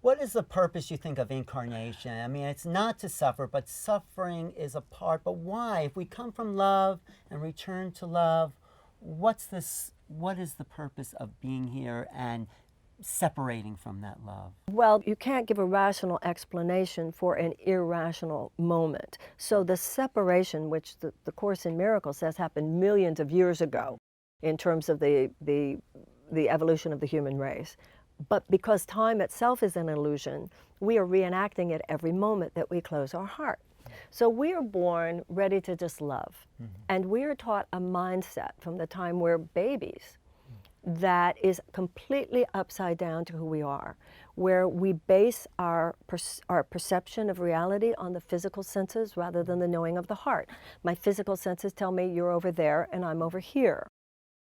What is the purpose, you think, of incarnation? I mean, it's not to suffer, but suffering is a part. But why? If we come from love and return to love, what is the purpose of being here and separating from that love? Well, you can't give a rational explanation for an irrational moment. So the separation, which the Course in Miracles says happened millions of years ago in terms of the evolution of the human race. But because time itself is an illusion, we are reenacting it every moment that we close our heart. So we are born ready to just love. And we are taught a mindset from the time we're babies that is completely upside down to who we are, where we base our perception of reality on the physical senses rather than the knowing of the heart. My physical senses tell me you're over there and I'm over here.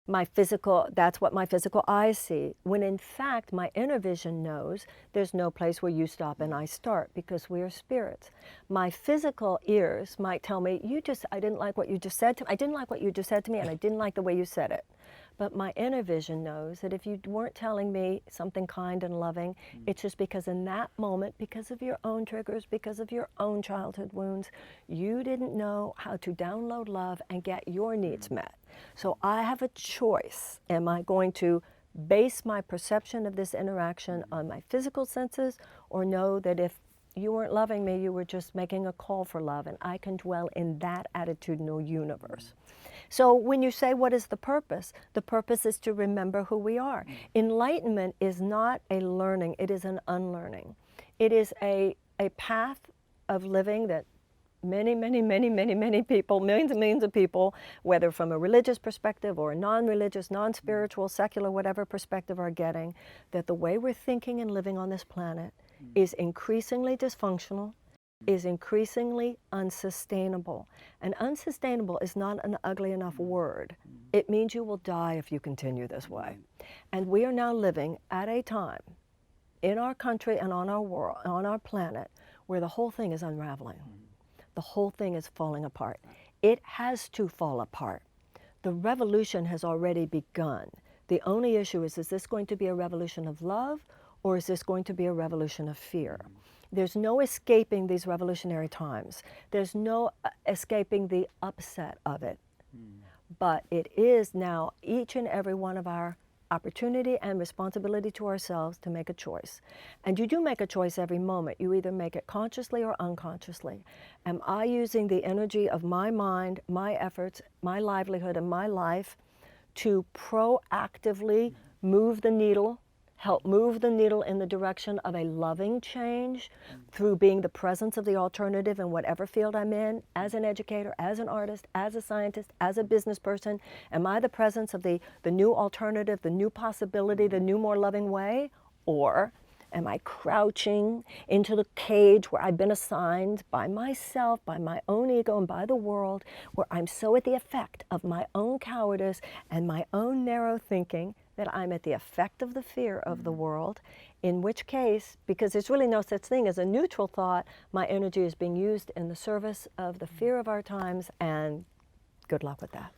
That's what my physical eyes see, when in fact my inner vision knows there's no place where you stop and I start, because we are spirits. My physical ears might tell me, I didn't like what you just said to me, I didn't like what you just said to me, and I didn't like the way you said it. But my inner vision knows that if you weren't telling me something kind and loving, it's just because in that moment, because of your own triggers, because of your own childhood wounds, you didn't know how to download love and get your needs met. So I have a choice. Am I going to base my perception of this interaction on my physical senses, or know that if you weren't loving me, you were just making a call for love, and I can dwell in that attitudinal universe. So when you say, what is the purpose? The purpose is to remember who we are. Enlightenment is not a learning, it is an unlearning. It is a path of living that many people, millions and millions of people, whether from a religious perspective or a non-religious, non-spiritual, secular, whatever perspective, are getting, that the way we're thinking and living on this planet is increasingly dysfunctional, is increasingly unsustainable. And unsustainable is not an ugly enough word. It means you will die if you continue this way. And we are now living at a time in our country and on our world, on our planet, where the whole thing is unraveling. The whole thing is falling apart. It has to fall apart. The revolution has already begun. The only issue is this going to be a revolution of love, or is this going to be a revolution of fear? There's no escaping these revolutionary times. There's no escaping the upset of it. But it is now each and every one of our opportunity and responsibility to ourselves to make a choice. And you do make a choice every moment. You either make it consciously or unconsciously. Am I using the energy of my mind, my efforts, my livelihood, and my life to proactively move the needle, help move the needle in the direction of a loving change through being the presence of the alternative in whatever field I'm in, as an educator, as an artist, as a scientist, as a business person? Am I the presence of the new alternative, the new possibility, the new, more loving way? Or am I crouching into the cage where I've been assigned by myself, by my own ego, and by the world, where I'm so at the effect of my own cowardice and my own narrow thinking that I'm at the effect of the fear of the world, in which case, because there's really no such thing as a neutral thought, my energy is being used in the service of the fear of our times, and good luck with that.